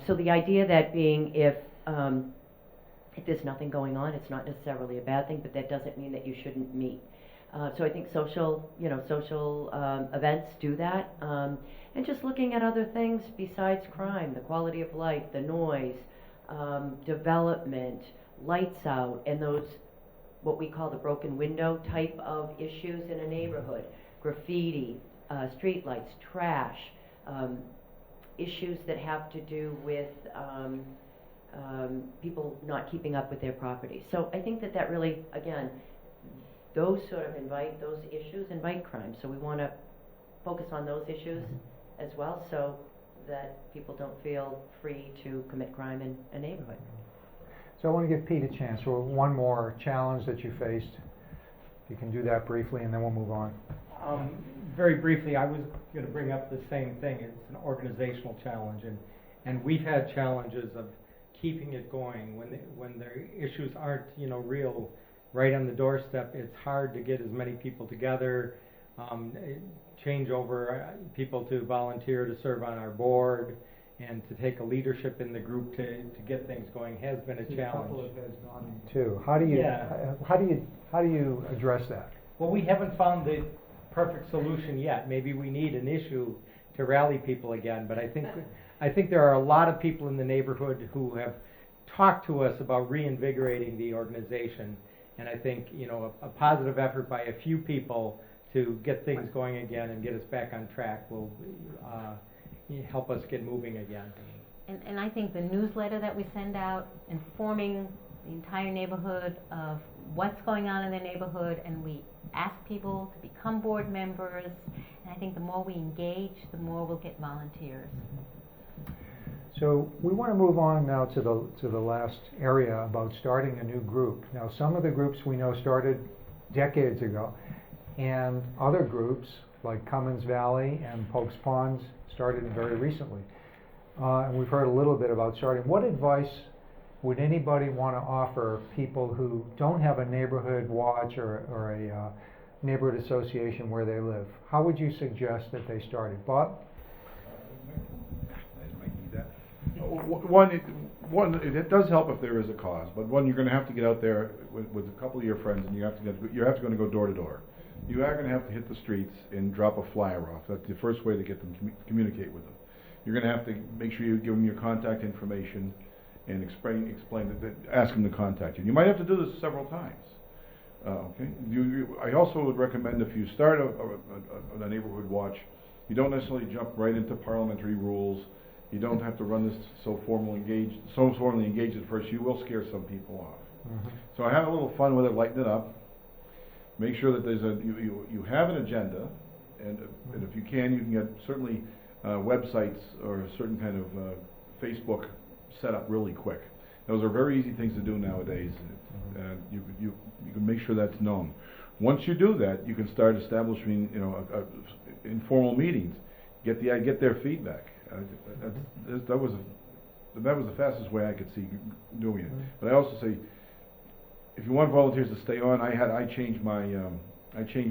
So the idea that being if there's nothing going on, it's not necessarily a bad thing, but that doesn't mean that you shouldn't meet. So I think social events do that, and just looking at other things besides crime, the quality of life, the noise, development, lights out, and those what we call the broken window type of issues in a neighborhood, graffiti, street lights, trash, issues that have to do with people not keeping up with their property. So I think that really, again, those issues invite crime. So we want to focus on those issues as well, so that people don't feel free to commit crime in a neighborhood.
So I want to give Pete a chance for one more challenge that you faced. If you can do that briefly, and then we'll move on.
Very briefly, I was going to bring up the same thing. It's an organizational challenge, and we've had challenges of keeping it going when the issues aren't real right on the doorstep. It's hard to get as many people together, change over people to volunteer to serve on our board, and to take a leadership in the group to get things going has been a challenge.
Too. How do you address that?
Well, we haven't found the perfect solution yet. Maybe we need an issue to rally people again. But I think there are a lot of people in the neighborhood who have talked to us about reinvigorating the organization. And I think a positive effort by a few people to get things going again and get us back on track will help us get moving again.
And I think the newsletter that we send out, informing the entire neighborhood of what's going on in their neighborhood, and we ask people to become board members, and I think the more we engage, the more we'll get volunteers.
So we want to move on now to the last area about starting a new group. Now, some of the groups we know started decades ago, and other groups like Cummins Valley and Pokes Ponds started very recently. And we've heard a little bit about starting. What advice would anybody want to offer people who don't have a neighborhood watch or a neighborhood association where they live? How would you suggest that they started? Bob?
One, it does help if there is a cause, but one, you're going to have to get out there with a couple of your friends, and you're going to go door to door. You are going to have to hit the streets and drop a flyer off. That's the first way to get them to communicate with them. You're going to have to make sure you give them your contact information and explain that, ask them to contact you. You might have to do this several times. Okay. I also would recommend if you start a neighborhood watch, you don't necessarily jump right into parliamentary rules. You don't have to run this so formally engaged at first. You will scare some people off. Mm-hmm. So have a little fun with it, lighten it up. Make sure that you have an agenda, and if you can get certainly websites or a certain kind of Facebook set up really quick. Those are very easy things to do nowadays. You can make sure that's known. Once you do that, you can start establishing informal meetings. Get their feedback. That was the fastest way I could see doing it. But I also say, if you want volunteers to stay on, I changed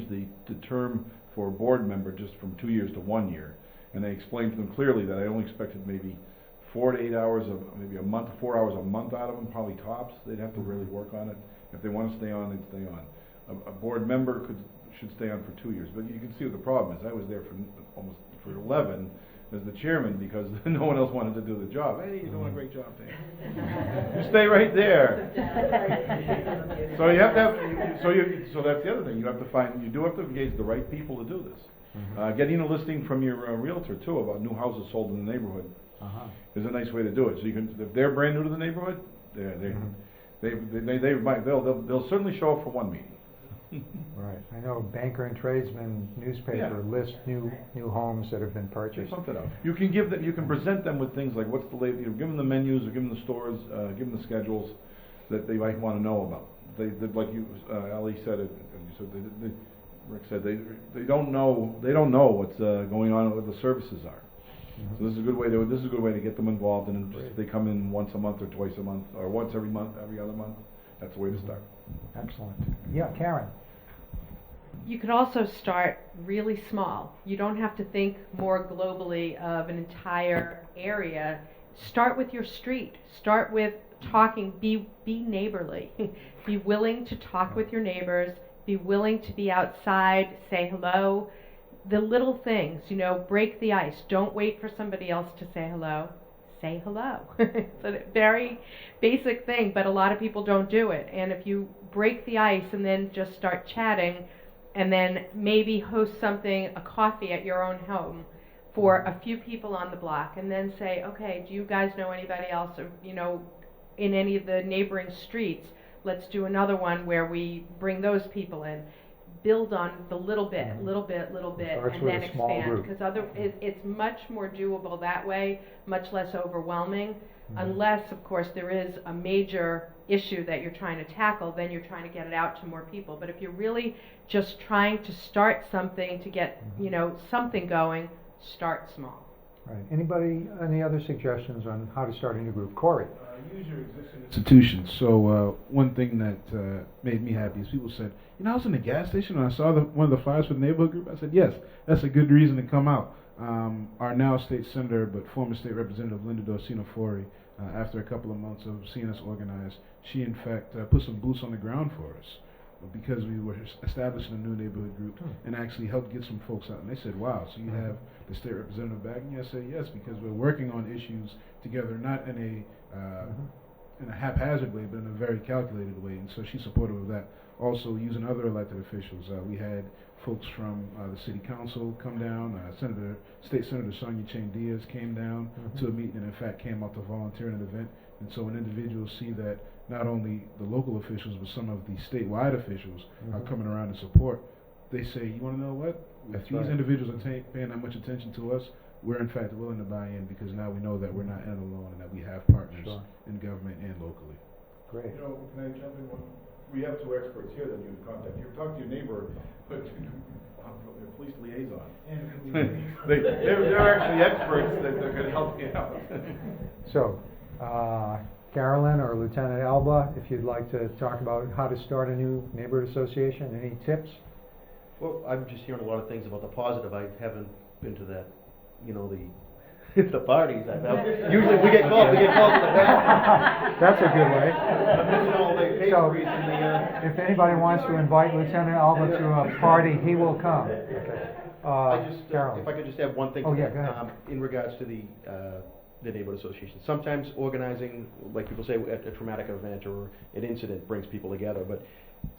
the term for a board member just from 2 years to 1 year, and I explained to them clearly that I only expected maybe 4 to 8 hours of maybe a month, 4 hours a month out of them, probably tops. They'd have to really work on it. If they want to stay on, they'd stay on. A board member should stay on for 2 years, but you can see what the problem is. I was there for 11 as the chairman because no one else wanted to do the job. Hey, you're doing a great job, Dan. You stay right there. So you have to have. So that's the other thing. You do have to engage the right people to do this. Getting a listing from your realtor too about new houses sold in the neighborhood is a nice way to do it. So you can, if they're brand new to the neighborhood, they'll certainly show up for one meeting.
Right. I know Banker and Tradesman newspaper lists new homes that have been purchased.
Something else. You can present them with things like what's the latest. Give them the menus, or give them the stores, give them the schedules that they might want to know about. They like you, Ali said it. You said Rick said they don't know what's going on, what the services are. So this is a good way to get them involved, and if they come in once a month or twice a month or once every month, every other month, that's the way to start.
Excellent. Yeah, Karen.
You could also start really small. You don't have to think more globally of an entire area. Start with your street. Start with talking. Be neighborly. Be willing to talk with your neighbors. Be willing to be outside. Say hello. The little things, break the ice. Don't wait for somebody else to say hello. Say hello. It's a very basic thing, but a lot of people don't do it. And if you break the ice and then just start chatting, and then maybe host a coffee at your own home for a few people on the block, and then say, okay, do you guys know anybody else, or, in any of the neighboring streets? Let's do another one where we bring those people in. Build on the little bit, and then expand. Because it's much more doable that way, much less overwhelming. Unless, of course, there is a major issue that you're trying to tackle, then you're trying to get it out to more people. But if you're really just trying to start something to get, something going, start small.
Right. Any other suggestions on how to start a new group? Corey?
Use your existing institutions. So one thing that made me happy is people said, I was in the gas station and I saw one of the flyers for the neighborhood group. I said, yes, that's a good reason to come out. Our now state senator, but former state representative Linda Dorsino-Fori, after a couple of months of seeing us organize, she in fact put some boots on the ground for us because we were establishing a new neighborhood group and actually helped get some folks out. And they said, wow, so you have the state representative backing you? I said, yes, because we're working on issues together, not in in a haphazard way, but in a very calculated way, and so she's supportive of that. Also, using other elected officials, we had folks from the city council come down. State Senator Sonia Chain Diaz came down to a meeting, and in fact came out to volunteer in an event. And so when individuals see that not only the local officials, but some of the statewide officials are coming around to support, they say, you want to know what? If these individuals are paying that much attention to us, we're in fact willing to buy in, because now we know that we're not in it alone and that we have partners in government and locally.
Great.
You know, can I jump in one? We have two experts here that you can contact. You talk to your neighbor, but your police liaison. They're actually experts that could help you out.
So, Carolyn or Lieutenant Alba, if you'd like to talk about how to start a new neighborhood association, any tips?
Well, I'm just hearing a lot of things about the positive. I haven't been to that, the the parties. Usually we get called to the back.
That's a good way.
I'm missing all the pastries and the.
If anybody wants to invite Lieutenant Alba to a party, he will come. Okay. Carolyn.
If I could just add one thing.
Oh,
to
yeah,
that,
go ahead.
in regards to the neighborhood association. Sometimes organizing, like people say, a traumatic event or an incident brings people together, but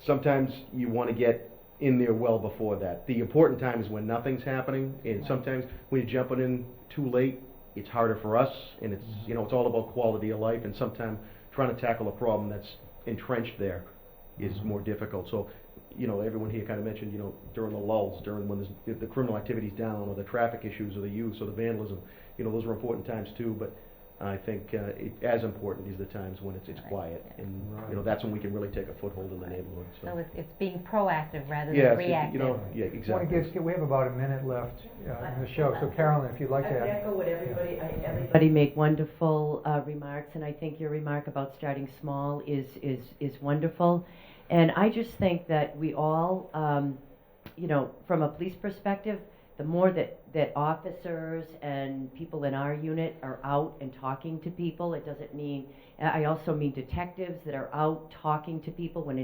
sometimes you want to get in there well before that. The important time is when nothing's happening, and sometimes when you're jumping in too late, it's harder for us, and it's it's all about quality of life, and sometimes trying to tackle a problem that's entrenched there is more difficult. So, everyone here kind of mentioned, during the lulls, during when the criminal activity's down, or the traffic issues, or the use, or the vandalism, those are important times too, but I think as important is the times when it's quiet, and that's when we can really take a foothold in the neighborhood.
So it's being proactive rather than reactive.
Exactly.
We have about a minute left in the show. So Carolyn, if you'd like to
I
add.
echo what everybody made wonderful remarks, and I think your remark about starting small is wonderful. And I just think that we all, from a police perspective, the more that officers and people in our unit are out and talking to people, I also mean detectives that are out talking to people when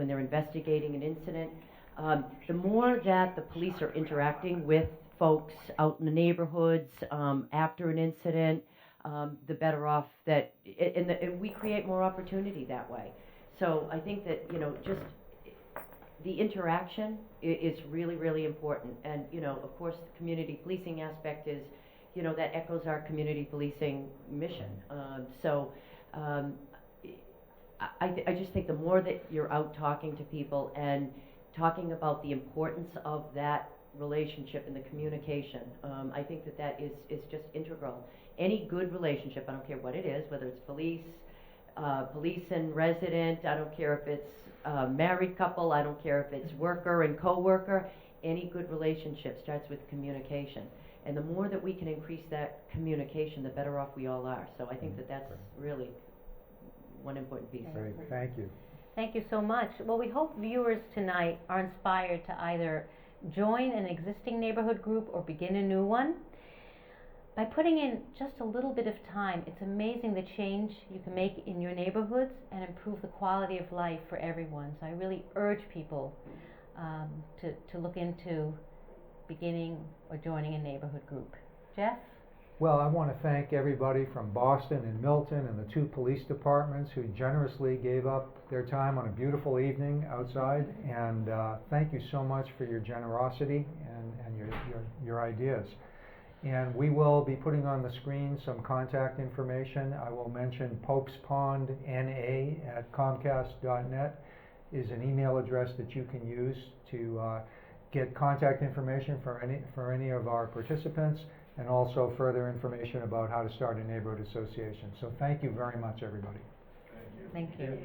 they're investigating an incident. The more that the police are interacting with folks out in the neighborhoods after an incident, the better off and we create more opportunity that way. So I think that, just the interaction is really, really important. And, of course, the community policing aspect is, that echoes our community policing mission. I just think the more that you're out talking to people and talking about the importance of that relationship and the communication, I think that is just integral. Any good relationship, I don't care what it is, whether it's police and resident, I don't care if it's married couple, I don't care if it's worker and co-worker, any good relationship starts with communication. And the more that we can increase that communication, the better off we all are. So I think that's really one important piece.
Great, thank you.
Thank you so much. Well, we hope viewers tonight are inspired to either join an existing neighborhood group or begin a new one. By putting in just a little bit of time, it's amazing the change you can make in your neighborhoods and improve the quality of life for everyone. So I really urge people to look into beginning or joining a neighborhood group. Jeff?
Well, I want to thank everybody from Boston and Milton and the 2 police departments who generously gave up their time on a beautiful evening outside. And thank you so much for your generosity and your ideas. And we will be putting on the screen some contact information. I will mention pokespondna@comcast.net is an email address that you can use to get contact information for any of our participants, and also further information about how to start a neighborhood association. So thank you very much, everybody.
Thank you.